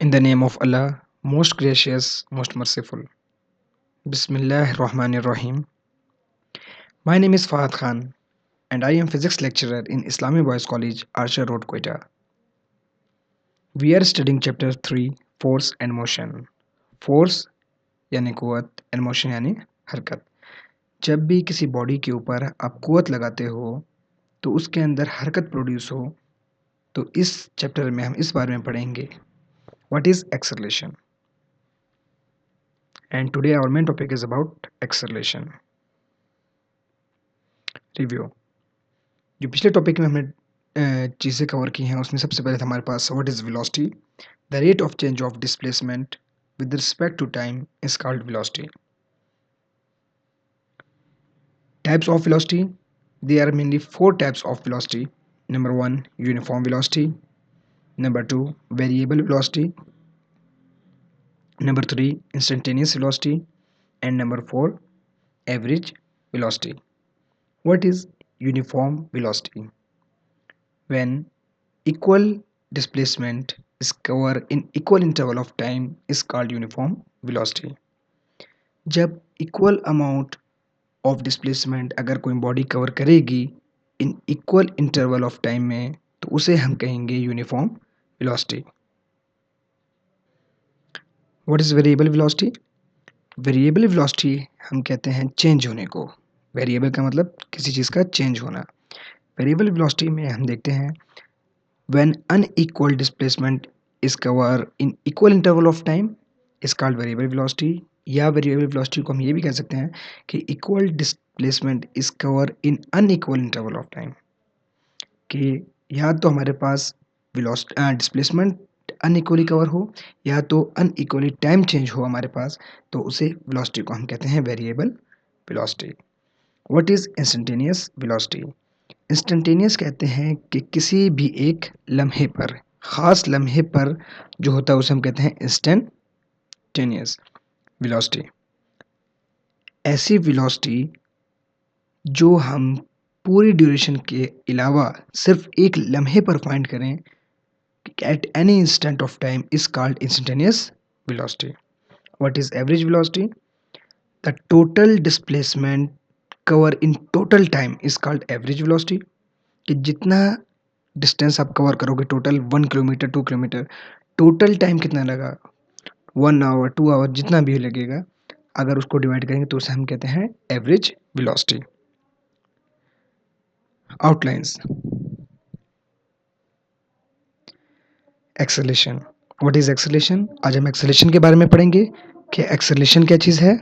In the name of Allah, most gracious, most merciful. Bismillah Rahmanir Rahim. My name is Fahad Khan and I am physics lecturer in Islami Boys College, Archer Road, Quetta. We are studying chapter 3, Force and Motion. Force यानी कुव्वत and motion यानी हरकत. जब भी किसी body के ऊपर आप कुव्वत लगाते हो तो उसके अंदर हरकत प्रोड्यूस हो, तो इस चैप्टर में हम इस बारे में पढ़ेंगे what is acceleration. And today our main topic is about acceleration. Review. जो पिछले टॉपिक में हमने चीज़ें कवर की हैं उसमें सबसे पहले हमारे पास what is velocity. The rate of change of displacement with respect to time is called velocity. Types of velocity. There are mainly 4 types of velocity. Number 1, uniform velocity. Number 2, variable velocity. Number 3, instantaneous velocity. And number 4, average velocity. What is uniform velocity? When equal displacement is covered in equal interval of time is called uniform velocity. जब equal amount of displacement अगर कोई body cover करेगी in equal interval of time में तो उसे हम कहेंगे uniform velocity. What is variable velocity? Variable velocity हम कहते हैं चेंज होने को. वेरिएबल का मतलब किसी चीज़ का चेंज होना. वेरिएबल velocity में हम देखते हैं when unequal displacement is covered in equal interval of time is called variable velocity. या variable velocity को हम ये भी कह सकते हैं कि equal displacement is covered in unequal interval of time. कि या तो हमारे पास डिस्प्लेसमेंट अनइक्वली कवर हो या तो अनइक्वली टाइम चेंज हो हमारे पास, तो उसे वेलोसिटी को हम कहते हैं variable velocity. What is instantaneous velocity? Instantaneous कहते हैं कि किसी भी एक लम्हे पर, ख़ास लम्हे पर जो होता है उसे हम कहते हैं इंस्टेंटेनियस वेलोसिटी. ऐसी वेलोसिटी जो हम पूरी ड्यूरेशन के अलावा सिर्फ एक लम्हे पर फाइंड करें at any instant of time is called instantaneous velocity. What is average velocity? The total displacement cover in total time is called average velocity. कि जितना डिस्टेंस आप कवर करोगे total 1 kilometre 2 kilometre, total time कितना लगा 1 our 2 our जितना भी लगेगा, अगर उसको डिवाइड करेंगे तो उसे हम कहते हैं average velocity. Outlines. Acceleration. What is acceleration? आज हम एक्सेलरेशन के बारे में पढ़ेंगे कि एक्सेलरेशन क्या चीज़ है.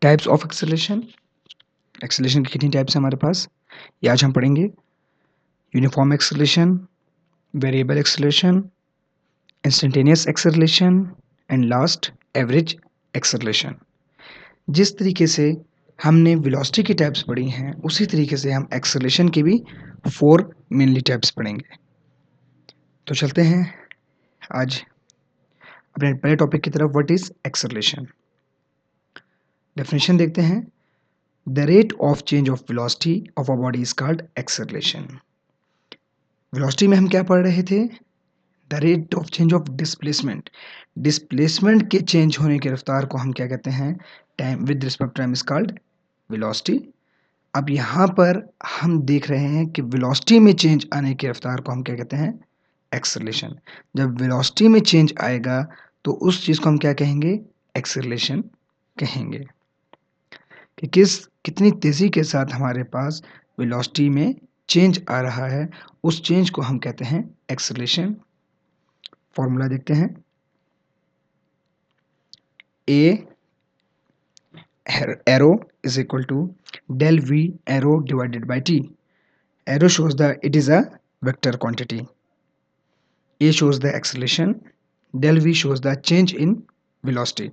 Types of acceleration. एक्सेलरेशन की कितनी टाइप्स हैं हमारे पास, ये आज हम पढ़ेंगे. Uniform acceleration, variable acceleration, instantaneous acceleration and last average acceleration. जिस तरीके से हमने वेलोसिटी की टाइप्स पढ़ी हैं उसी तरीके से हम एक्सेलरेशन की भी 4 मेनली टाइप्स पढ़ेंगे. तो चलते हैं आज अपने पहले टॉपिक की तरफ. What is acceleration? डेफिनेशन देखते हैं. The rate of change of velocity of a body is called acceleration. Velocity में हम क्या पढ़ रहे थे? The rate of change of displacement. Displacement के चेंज होने की रफ्तार को हम क्या कहते हैं? Time with respect to time is called velocity. अब यहाँ पर हम देख रहे हैं कि वेलोसिटी में चेंज आने की रफ्तार को हम क्या कहते हैं? एक्सेलरेशन. जब वेलोसिटी में चेंज आएगा तो उस चीज़ को हम क्या कहेंगे? एक्सेलरेशन कहेंगे. कि कितनी तेज़ी के साथ हमारे पास वेलोसिटी में चेंज आ रहा है, उस चेंज को हम कहते हैं एक्सेलरेशन. फॉर्मूला देखते हैं. A arrow is equal to del v arrow divided by t. Arrow shows it is a vector quantity. A shows the acceleration, del V shows the change in velocity.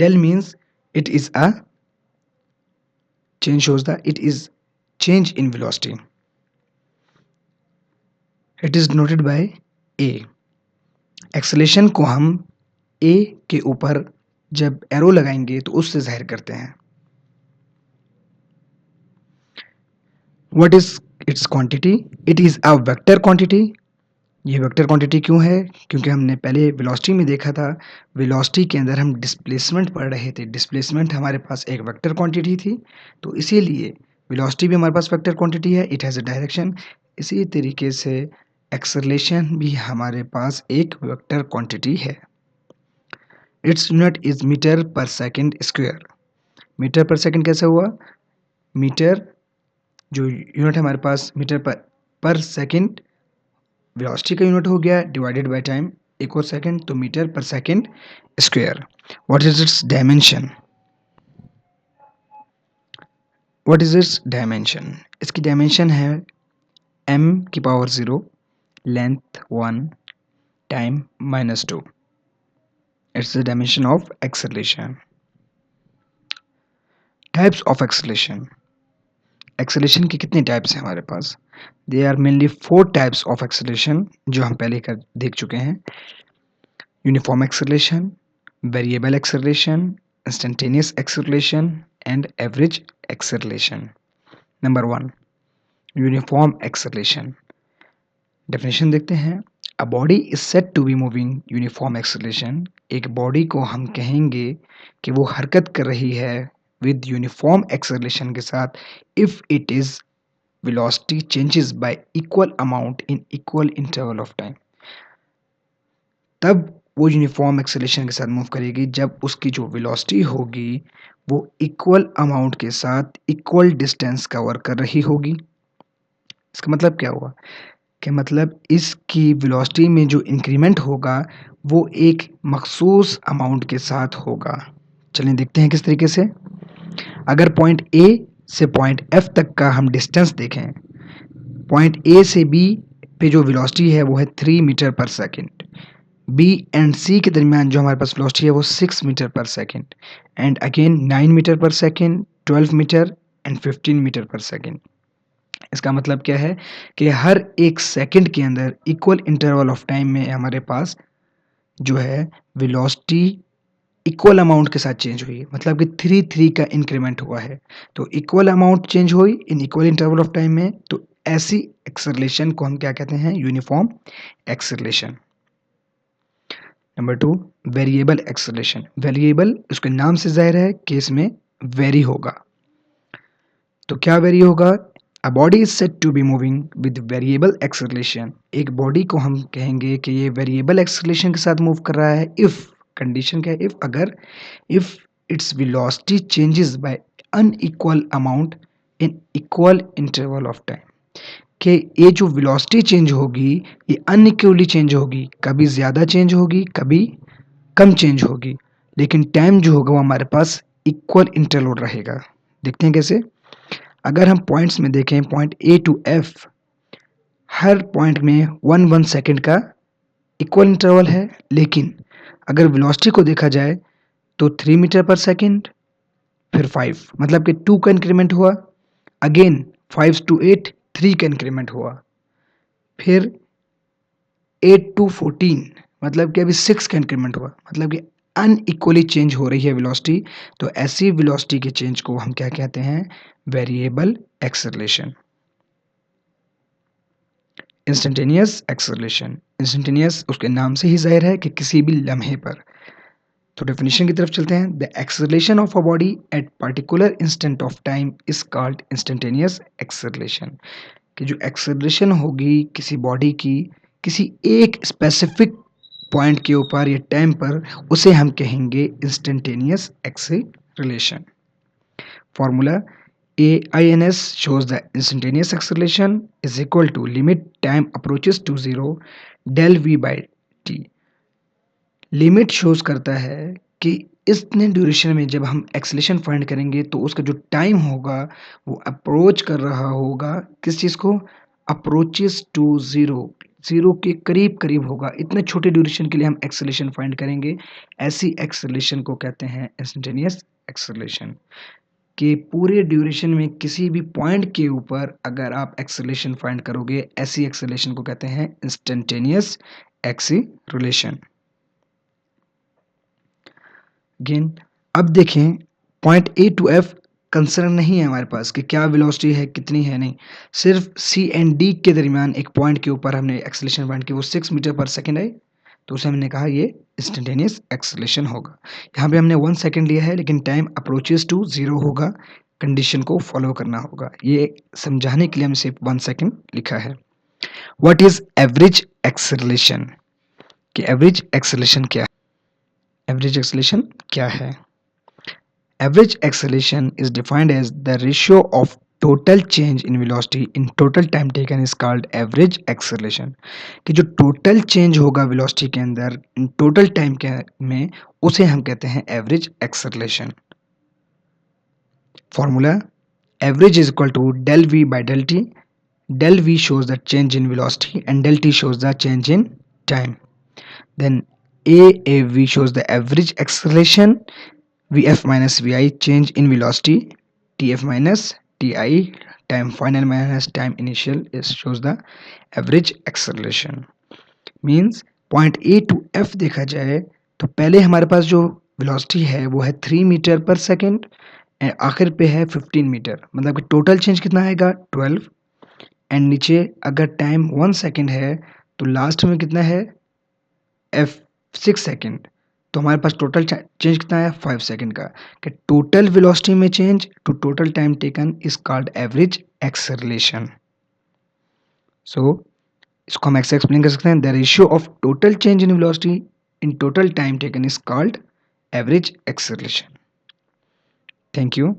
Del means it is a change, shows that it is change in velocity. It is denoted by A. Acceleration को हम A के ऊपर जब arrow लगाएंगे तो उससे जाहिर करते हैं. What is it's quantity, it is a vector quantity. ये वेक्टर क्वांटिटी क्यों है? क्योंकि हमने पहले वेलोसिटी में देखा था, वेलोसिटी के अंदर हम डिस्प्लेसमेंट पढ़ रहे थे, डिस्प्लेसमेंट हमारे पास एक वेक्टर क्वांटिटी थी, तो इसीलिए वेलोसिटी भी हमारे पास वेक्टर क्वांटिटी है, इट हैज़ अ डायरेक्शन। इसी तरीके से एक्सेलरेशन भी हमारे पास एक वेक्टर क्वांटिटी है। इट्स यूनिट इज मीटर पर सेकंड स्क्वायर। मीटर पर सेकंड कैसे हुआ? मीटर जो यूनिट है हमारे पास मीटर पर सेकंड वेलोसिटी का यूनिट हो गया डिवाइडेड बाय टाइम, एक और सेकंड, तो मीटर पर second square. What is its dimension? What is its dimension? इसकी डायमेंशन है m की power 0, length 1, time -2। It's the dimension of acceleration. Types of acceleration. Acceleration के कितने टाइप्स हैं हमारे पास? They are mainly 4 types of acceleration जो हम पहले कर देख चुके हैं। Uniform acceleration, variable acceleration, instantaneous acceleration and average acceleration. Number 1, uniform acceleration. Definition देखते हैं। अ body is said to be moving uniform acceleration. एक बॉडी को हम कहेंगे कि वो हरकत कर रही है विद यूनिफॉर्म एक्सेलरेशन के साथ if it is velocity changes by equal amount in equal interval of time। तब वो यूनिफॉर्म एक्सेलरेशन के साथ मूव करेगी जब उसकी जो वेलोसिटी होगी वो इक्वल अमाउंट के साथ इक्वल डिस्टेंस कवर कर रही होगी। इसका मतलब क्या हुआ? कि मतलब इसकी वेलोसिटी में जो इंक्रीमेंट होगा वो एक मखसूस अमाउंट के साथ होगा। चलिए देखते हैं किस तरीके से। अगर पॉइंट ए से पॉइंट एफ तक का हम डिस्टेंस देखें, पॉइंट ए से बी पे जो वेलोसिटी है वो है 3 मीटर पर सेकंड। बी एंड सी के दरमियान जो हमारे पास वेलोसिटी है वो 6 मीटर पर सेकंड एंड अगेन 9 मीटर पर सेकंड, 12 मीटर एंड 15 मीटर पर सेकंड। इसका मतलब क्या है कि हर एक सेकंड के अंदर इक्वल इंटरवल ऑफ टाइम में हमारे पास जो है वेलोसिटी इक्वल अमाउंट के साथ चेंज हुई है, मतलब कि 3 का इंक्रीमेंट हुआ है। तो इक्वल अमाउंट चेंज हुई in equal interval of time में, तो ऐसी एक्सेलरेशन को हम क्या कहते हैं? Uniform acceleration. Number 2, variable acceleration. Variable उसके नाम से जाहिर है कि इसमें वेरी होगा। तो क्या वेरी होगा? A body is said to be moving with variable acceleration. एक बॉडी को हम कहेंगे कि ये वेरिएबल एक्सेलरेशन के साथ मूव कर रहा है इफ, कंडीशन क्या है? इफ, अगर, if its velocity changes by unequal amount in equal interval of time। कि ये जो वेलोसिटी चेंज होगी ये अनइक्वली चेंज होगी, कभी ज़्यादा चेंज होगी कभी कम चेंज होगी, लेकिन टाइम जो होगा वो हमारे पास इक्वल इंटरवल रहेगा। देखते हैं कैसे। अगर हम पॉइंट्स में देखें, पॉइंट ए टू एफ, हर पॉइंट में 1 सेकंड का इक्वल इंटरवल है, लेकिन अगर वेलोसिटी को देखा जाए तो 3 मीटर पर सेकंड, फिर 5, मतलब कि 2 का इंक्रीमेंट हुआ, अगेन 5 to 8 3 का इंक्रीमेंट हुआ, फिर 8 to 14 मतलब कि अभी 6 का इंक्रीमेंट हुआ, मतलब कि अनइक्वली चेंज हो रही है वेलोसिटी। तो ऐसी वेलोसिटी के चेंज को हम क्या कहते हैं? Variable acceleration. Instantaneous acceleration. Instantaneous उसके नाम से ही जाहिर है कि किसी भी लम्हे पर। तो डेफिनेशन की तरफ चलते हैं। The acceleration of a body at particular instant of time is called instantaneous acceleration. कि जो एक्सेलरेशन होगी किसी बॉडी की किसी एक स्पेसिफिक पॉइंट के ऊपर या टाइम पर, उसे हम कहेंगे instantaneous acceleration. Formula AINS shows the instantaneous acceleration is equal to limit time approaches to zero del v by t। Limit shows करता है कि इतने ड्यूरेशन में जब हम एक्सेलरेशन फाइंड करेंगे तो उसका जो टाइम होगा वो अप्रोच कर रहा होगा किस चीज़ को? अप्रोचेस टू ज़ीरो, ज़ीरो के करीब करीब होगा। इतने छोटे ड्यूरेशन के लिए हम एक्सेलरेशन फाइंड करेंगे, ऐसी एक्सेलरेशन को कहते हैं इंस्टेंटेनियस एक्सेलरेशन। कि पूरे ड्यूरेशन में किसी भी पॉइंट के ऊपर अगर आप एक्सेलरेशन फाइंड करोगे, ऐसी एक्सेलरेशन को कहते हैं इंस्टेंटेनियस एक्सेलरेशन। अगेन अब देखें, point A to F concern नहीं है हमारे पास कि क्या वेलोसिटी है, कितनी है, नहीं। सिर्फ सी एंड डी के दरमियान एक पॉइंट के ऊपर हमने एक्सेलरेशन फाइंड की, वो 6 मीटर पर सेकंड है, तो उसे हमने कहा ये इंस्टेंटेनियस एक्सेलरेशन होगा। यहाँ पे हमने 1 सेकंड लिया है, लेकिन टाइम अप्रोचेस टू 0 होगा, कंडीशन को फॉलो करना होगा। ये समझाने के लिए हमने सिर्फ 1 सेकंड लिखा है। व्हाट इज एवरेज एक्सेलरेशन, कि एवरेज एक्सेलरेशन क्या है? एवरेज एक्सेलरेशन क्या है? Average acceleration is defined as the ratio of total change in velocity in total time taken is called average acceleration। कि जो total change होगा velocity के अंदर in total time के में, उसे हम कहते हैं average acceleration। Formula: average is equal to del v by del t। Del v shows the change in velocity and del t shows the change in time। Then AAV shows the average acceleration, Vf minus Vi change in velocity, Tf minus Ti time final minus time initial is shows the average acceleration। Means point A to F देखा जाए तो पहले हमारे पास जो velocity है वो है 3 metre पर सेकेंड, आखिर पे है 15 मीटर, मतलब कि टोटल चेंज कितना आएगा 12। एंड नीचे अगर टाइम 1 सेकेंड है तो लास्ट में कितना है F 6 सेकेंड, तो हमारे पास टोटल चेंज कितना है 5 सेकेंड का। कि टोटल वेलोसिटी में change to total time taken is called average acceleration. So इसको हम ऐसे एक्सप्लेन कर सकते हैं, the ratio of total change in velocity in total time taken is called average acceleration. Thank you.